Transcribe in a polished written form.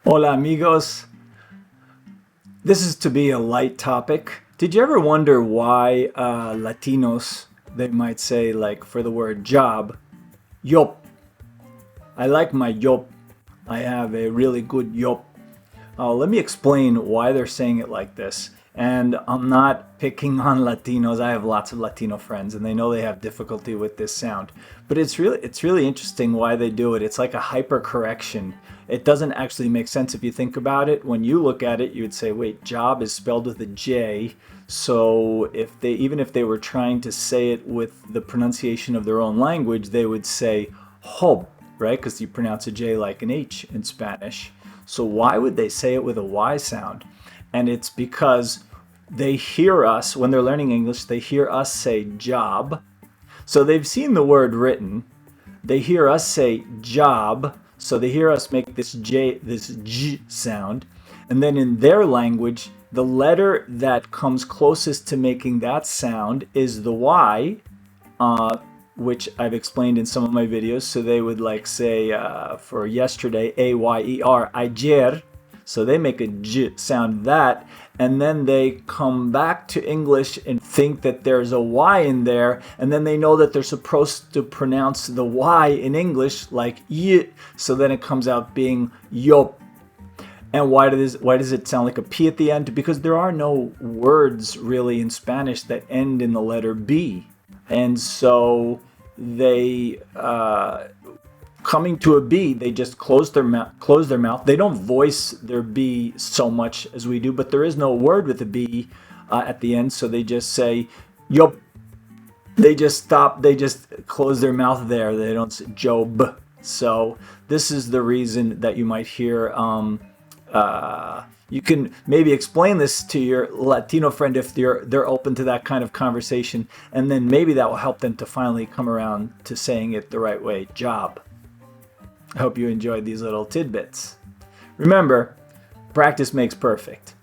Hola amigos. This is to be a light topic. Did you ever wonder why Latinos, they might say, like, for the word job, Yope. I like my Yope. I have a really good Yope. Let me explain why they're saying it like this. And I'm not picking on Latinos. I have lots of Latino friends, and they know they have difficulty with this sound. But it's really interesting why they do it. It's like a hyper correction. It doesn't actually make sense if you think about it. When you look at it, you would say, "Wait, job is spelled with a J." So even if they were trying to say it with the pronunciation of their own language, they would say hob, right? Because you pronounce a J like an H in Spanish. So why would they say it with a Y sound? And it's because they hear us, when they're learning English, they hear us say job. So they've seen the word written. They hear us say job. So they hear us make this J sound. And then in their language, the letter that comes closest to making that sound is the Y, which I've explained in some of my videos. So they would like say for yesterday, A-Y-E-R, ayer. So they make a J sound that, and then they come back to English and think that there's a Y in there, and then they know that they're supposed to pronounce the Y in English like Y, so then it comes out being Yope. And why does it sound like a P at the end? Because there are no words really in Spanish that end in the letter B. And so they coming to a B, they just close their mouth. They don't voice their B so much as we do, but there is no word with a B at the end, so they just say Yop. They just stop. They just close their mouth there. They don't say Job. So this is the reason that you might hear. You can maybe explain this to your Latino friend if they're open to that kind of conversation, and then maybe that will help them to finally come around to saying it the right way. Job. I hope you enjoyed these little tidbits. Remember, practice makes perfect.